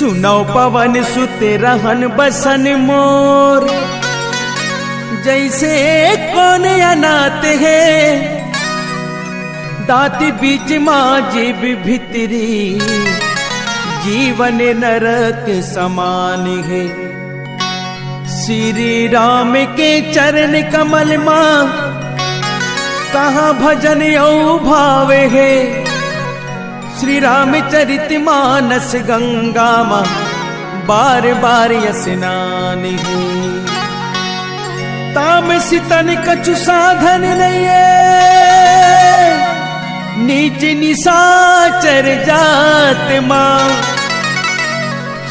सुनो पवन सुते रहन बसन मोर, जैसे कौन अनाथ है, दांत बीच माँ जीव भितरी, जीवन नरक समान है। श्री राम के चरण कमल माँ, कहाँ भजन औ भावे है। श्री रामचरित मानस गंगा माँ, बार बार स्नान है। तामसी तन कछु साधन नहीं है, नीच निशाचर जात माँ।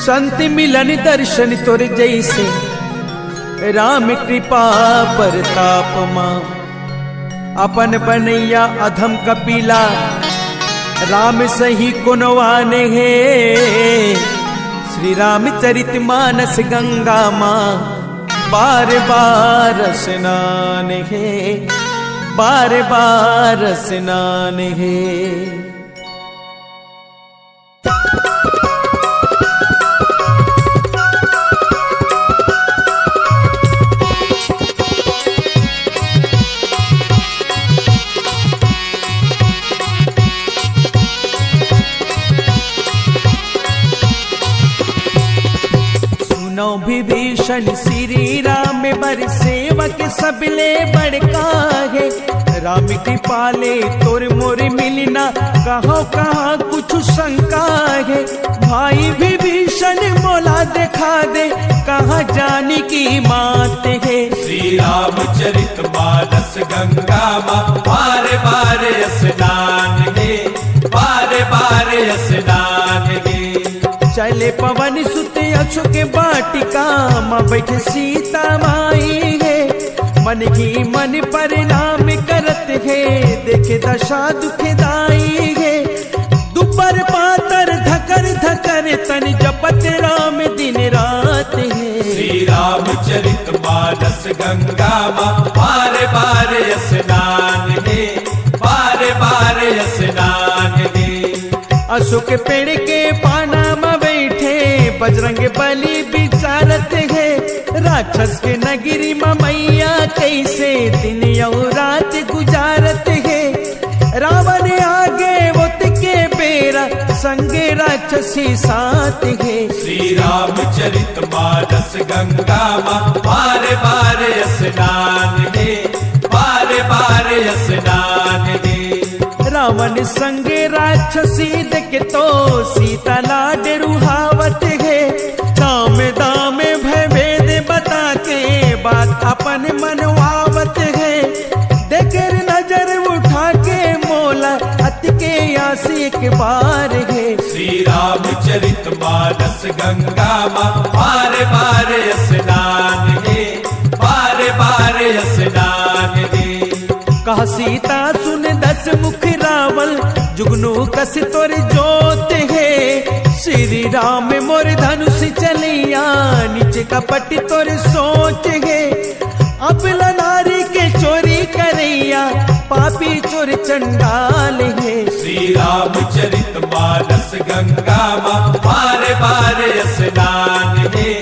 संत मिलन दर्शन तोर जैसे, राम कृपा परताप माँ। अपन बनैया अधम कपिला, राम सही कुनवान है। श्री रामचरित मानस गंगा माँ, बार बार स्नान है, बार बार स्नान है। विभीषण श्री राम बर सेवक सबले बड़का है। राम कृपाले तोर मोर मिलना, कहो कहाँ कुछ शंका है। भाई विभीषण मोला दिखा दे, कहाँ जानी की मात है। श्री रामचरित मानस गंगा माँ, बार बार स्नान है, बार बार स्नान है। चले पवन सुत अक्षु के बाटिका, माँ बैठे सीता माई है। मन ही मन परिणाम करत है, देखे दशा दुखदाई है। दुपर पातर धकर धकर तन जपत राम दिन रात है। श्री रामचरित मानस गंगा माँ, बार बार स्नान है, बार बार स्नान है। अशोक पेड़ के पाना में बैठे, बजरंग बली विचारत है। राक्षस के नगरी में मैया, कैसे दिन और रात गुजारत है। रावण आगे वोत के बेरा, संगे राक्षसी साथ है। श्री रामचरित मानस गंगा माँ, बार बार स्नान है, बार बार स्नान है। रावण संगे राक्षसी देख तो, सीता लाड रुहावत है। दाम दाम भय भेद बता के, बात अपन मनवावत है। देकर नजर उठा के मोला, अति के आसी एक बार है। श्री रामचरित मानस गंगा माँ, बार बार स्नान है, बार बार स्नान है। कहा सीता सुन दस मुख रावल, जुगनू कस तोर जोत है। श्री राम मोर धनुष चलिया, नीचे कपट तोर सोच है। अब नारी के चोरी करैया, पापी चोर चंडाल है। श्री रामचरित मानस गंगा माँ, बार बार स्नान है,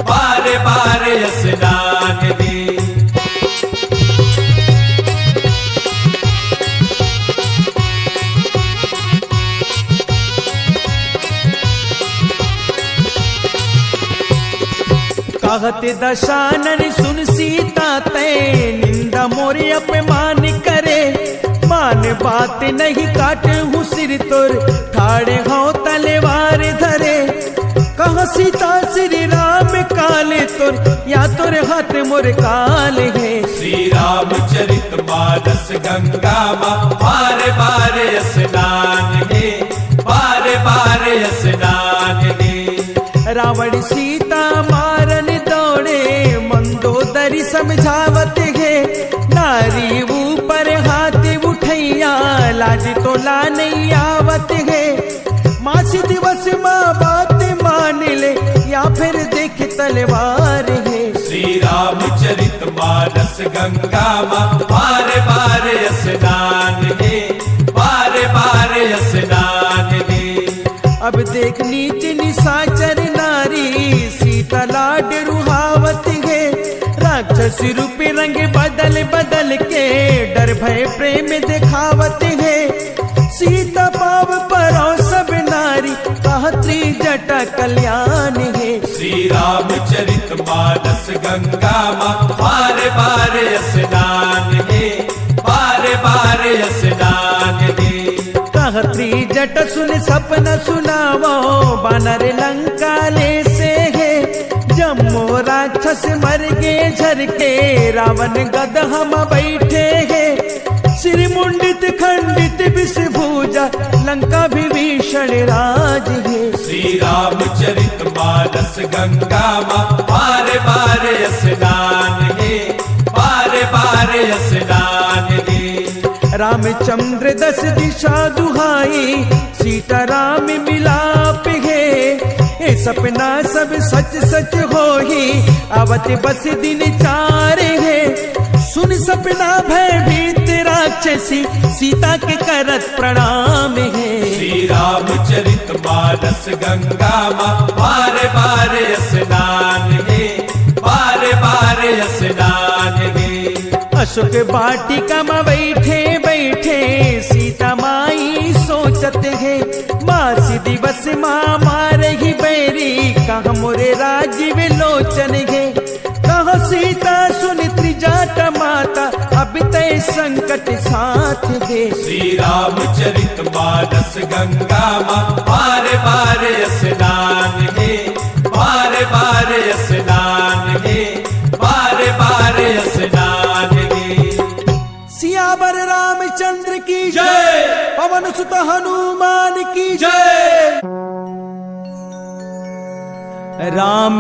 बार बार स्नान है। कहत दशानन सुन सीता तै, निंदा मोरे अपमान करे। मान बात नहीं काटहूँ सिर तोर, ठाड़े हो तलवार धरे। कहा सीता श्री राम काले तोर, या तोर हाथ मोर काल है। श्री रामचरित मानस गंगा माँ, बार बार स्नान है, बार बार स्नान है। रावण सीता मारन दौड़े, मंदोदरी समझावत है। नारी ऊपर हाथ उठैया, लाज तो ला नहीं आवत है। मासी दिवस माँ बात मान ले, या फिर देख तलवार है। श्री रामचरित मानस गंगा माँ, बार बार स्नान है, बार बार स्नान है। अब देख नीच निशाचर राक्षस रूप रंग बदल बदल के डर भय प्रेम दिखावत है। सीता पाव परो सब नारी कहत्री जटा कल्याण है। श्री रामचरित मानस गंगा माँ बार बार स्नान है, बार बार स्नान है। कहत्री जट सुन सपना सुनावो बानर लंका ले से है। जम्मो राक्षस मर गे झर के रावण गद हम बैठे है। सिर मुंडित खंडित विष भूजा लंका विभीषण राज है। श्री रामचरित मानस गंगा माँ बार बार स्नान है, बार बार स्नान है। रामचंद्र 10 दिशा दुहाई सीता राम मिलाप है। ये सपना सब सच सच हो ही आवत बस दिन 4 है। सुन सपना भयभीत राक्षसी सीता के करत प्रणाम है। श्री रामचरित मानस गंगा माँ बार बार स्नान है, बार बार स्नान है। अशोक वाटिका में बैठे बैठे सीता माई सोचत है। मासी दिवस माँ मारे ही बैरी कहाँ मोरे राजीव लोचन है। कहाँ सीता सुनित्रि जाट माता अब तय संकट साथ दे। श्री रामचरित मानस गंगा माँ बार बार स्नान है, बार बार स्नान है, बार बार स्नान है। सियावर रामचंद्र की जय, पवन सुत हनुमान की जय। राम